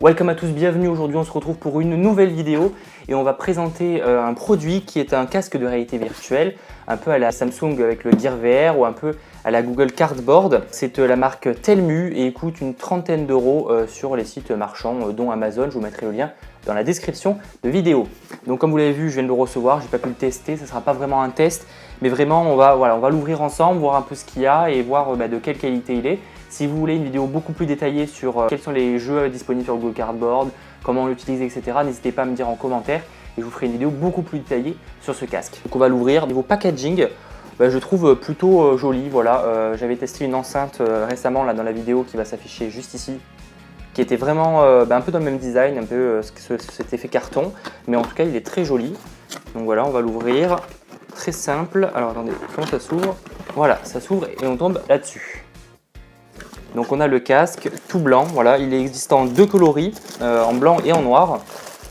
Welcome à tous, bienvenue. Aujourd'hui on se retrouve pour une nouvelle vidéo et on va présenter un produit qui est un casque de réalité virtuelle, un peu à la Samsung avec le Gear VR ou un peu à la Google Cardboard. C'est la marque Tellmu et il coûte une trentaine d'euros sur les sites marchands dont Amazon. Je vous mettrai le lien dans la description de vidéo. Donc comme vous l'avez vu, je viens de le recevoir, j'ai pas pu le tester, ça ne sera pas vraiment un test, mais vraiment on va l'ouvrir ensemble, voir un peu ce qu'il y a et voir de quelle qualité il est. Si vous voulez une vidéo beaucoup plus détaillée sur quels sont les jeux disponibles sur Google Cardboard, comment on l'utilise, etc., n'hésitez pas à me dire en commentaire et je vous ferai une vidéo beaucoup plus détaillée sur ce casque. Donc on va l'ouvrir. Niveau packaging, je trouve plutôt joli. Voilà, j'avais testé une enceinte récemment là, dans la vidéo qui va s'afficher juste ici, qui était vraiment un peu dans le même design, un peu cet effet carton, mais en tout cas il est très joli. Donc voilà, on va l'ouvrir. Très simple. Alors attendez, comment ça s'ouvre? Voilà, ça s'ouvre et on tombe là-dessus. Donc on a le casque tout blanc, voilà, il est existant en deux coloris, en blanc et en noir.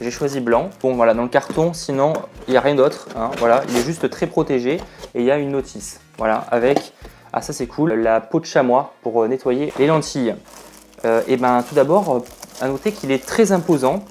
J'ai choisi blanc. Bon voilà, dans le carton, sinon il n'y a rien d'autre, hein, voilà, il est juste très protégé et il y a une notice, voilà, avec, ah ça c'est cool, la peau de chamois pour nettoyer les lentilles. Et tout d'abord, à noter qu'il est très imposant.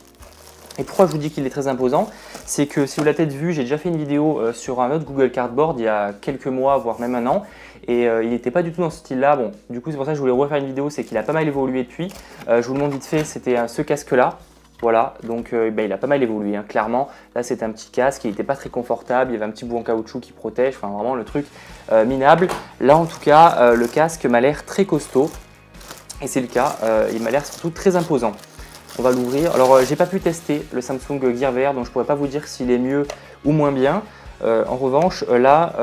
Et pourquoi je vous dis qu'il est très imposant? C'est que si vous l'avez peut-être vu, j'ai déjà fait une vidéo sur un autre Google Cardboard il y a quelques mois, voire même un an. Et il n'était pas du tout dans ce style-là. Bon, du coup, c'est pour ça que je voulais refaire une vidéo, c'est qu'il a pas mal évolué depuis. Je vous le montre vite fait, c'était ce casque-là. Voilà, donc il a pas mal évolué, hein, clairement. Là, c'était un petit casque, il n'était pas très confortable, il y avait un petit bout en caoutchouc qui protège, enfin vraiment le truc minable. Là, en tout cas, le casque m'a l'air très costaud. Et c'est le cas, il m'a l'air surtout très imposant. On va l'ouvrir. Alors, j'ai pas pu tester le Samsung Gear VR, donc je pourrais pas vous dire s'il est mieux ou moins bien. En revanche, là,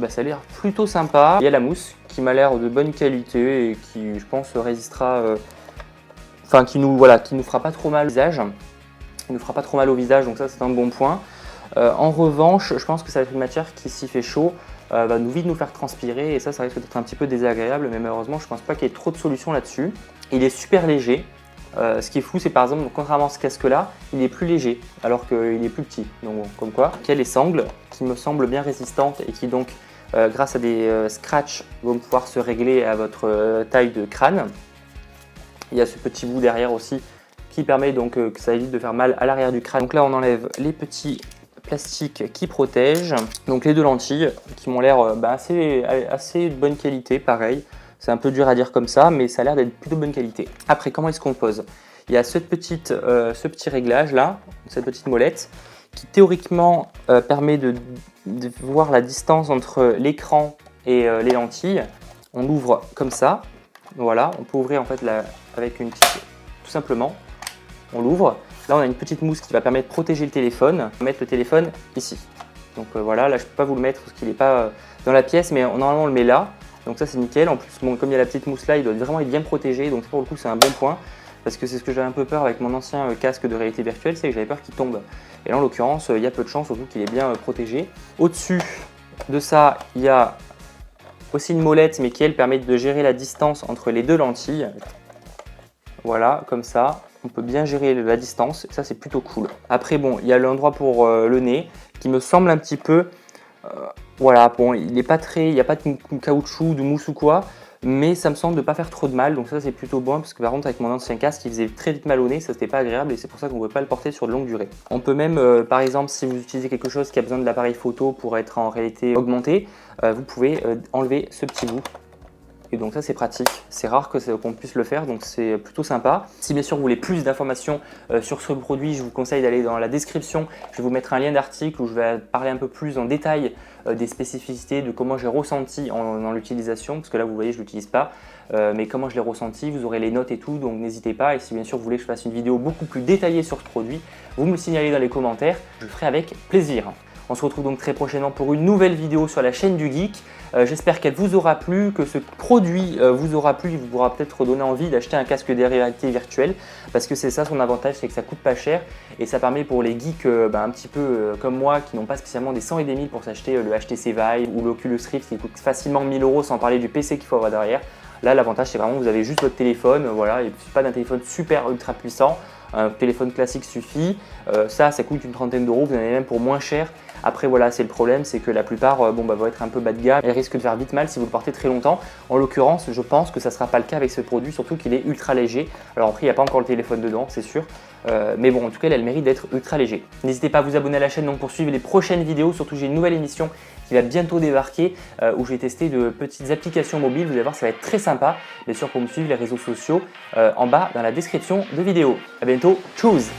ça a l'air plutôt sympa. Il y a la mousse qui m'a l'air de bonne qualité et qui, je pense, résistera, qui nous fera pas trop mal au visage. Il nous fera pas trop mal au visage, donc ça, c'est un bon point. En revanche, je pense que ça va être une matière qui, s'il fait chaud, va vite nous faire transpirer et ça risque d'être un petit peu désagréable, mais malheureusement, je pense pas qu'il y ait trop de solutions là-dessus. Il est super léger. Ce qui est fou, c'est par exemple, contrairement à ce casque-là, il est plus léger alors qu'il est plus petit. Donc bon, comme quoi, il y a les sangles qui me semblent bien résistantes et qui donc, grâce à des scratchs, vont pouvoir se régler à votre taille de crâne. Il y a ce petit bout derrière aussi qui permet donc que ça évite de faire mal à l'arrière du crâne. Donc là, on enlève les petits plastiques qui protègent. Donc les deux lentilles qui m'ont l'air assez de bonne qualité, pareil. C'est un peu dur à dire comme ça, mais ça a l'air d'être plutôt bonne qualité. Après, comment est-ce qu'on pose? Il y a ce petit réglage là, cette petite molette, qui théoriquement permet de voir la distance entre l'écran et les lentilles. On l'ouvre comme ça, voilà. On peut ouvrir en fait avec une petite, tout simplement. On l'ouvre. Là, on a une petite mousse qui va permettre de protéger le téléphone. On va mettre le téléphone ici. Donc voilà, là je ne peux pas vous le mettre parce qu'il n'est pas dans la pièce, mais normalement on le met là. Donc ça c'est nickel. En plus, bon, comme il y a la petite mousse là, il doit vraiment être bien protégé. Donc pour le coup, c'est un bon point. Parce que c'est ce que j'avais un peu peur avec mon ancien casque de réalité virtuelle, c'est que j'avais peur qu'il tombe. Et là, en l'occurrence, il y a peu de chance, surtout qu'il est bien protégé. Au-dessus de ça, il y a aussi une molette, mais qui elle permet de gérer la distance entre les deux lentilles. Voilà, comme ça. On peut bien gérer la distance. Et ça, c'est plutôt cool. Après, bon, il y a l'endroit pour le nez qui me semble un petit peu... voilà, bon, il n'y a pas de caoutchouc, de mousse ou quoi, mais ça me semble de ne pas faire trop de mal, donc ça c'est plutôt bon, parce que par contre avec mon ancien casque, il faisait très vite mal au nez, ça c'était pas agréable et c'est pour ça qu'on ne pouvait pas le porter sur de longue durée. On peut même, par exemple, si vous utilisez quelque chose qui a besoin de l'appareil photo pour être en réalité augmentée, vous pouvez enlever ce petit bout. Et donc ça c'est pratique, c'est rare qu'on puisse le faire, donc c'est plutôt sympa. Si bien sûr vous voulez plus d'informations sur ce produit, je vous conseille d'aller dans la description. Je vais vous mettre un lien d'article où je vais parler un peu plus en détail des spécificités, de comment j'ai ressenti en l'utilisation, parce que là vous voyez je ne l'utilise pas, mais comment je l'ai ressenti, vous aurez les notes et tout, donc n'hésitez pas. Et si bien sûr vous voulez que je fasse une vidéo beaucoup plus détaillée sur ce produit, vous me le signalez dans les commentaires, je le ferai avec plaisir. On se retrouve donc très prochainement pour une nouvelle vidéo sur la chaîne du Geek. J'espère qu'elle vous aura plu, que ce produit vous aura plu, il vous pourra peut-être donner envie d'acheter un casque de réalité virtuelle, parce que c'est ça son avantage, c'est que ça coûte pas cher et ça permet pour les geeks un petit peu comme moi qui n'ont pas spécialement des 100 et des 1000 pour s'acheter le HTC Vive ou l'Oculus Rift qui coûte facilement 1000 € sans parler du PC qu'il faut avoir derrière. Là l'avantage c'est vraiment que vous avez juste votre téléphone, voilà, et pas d'un téléphone super ultra puissant. Un téléphone classique suffit, ça coûte une trentaine d'euros, vous en avez même pour moins cher Après voilà, c'est le problème, c'est que la plupart vont être un peu bas de gamme. Elles risquent de faire vite mal si vous le portez très longtemps. En l'occurrence, je pense que ça ne sera pas le cas avec ce produit, surtout qu'il est ultra léger. Alors après, il n'y a pas encore le téléphone dedans, c'est sûr. Mais bon, en tout cas, elle a le mérite d'être ultra léger. N'hésitez pas à vous abonner à la chaîne donc pour suivre les prochaines vidéos. Surtout, j'ai une nouvelle émission qui va bientôt débarquer où je vais tester de petites applications mobiles. Vous allez voir, ça va être très sympa. Bien sûr, pour me suivre, les réseaux sociaux en bas dans la description de vidéo. À bientôt, tchuss!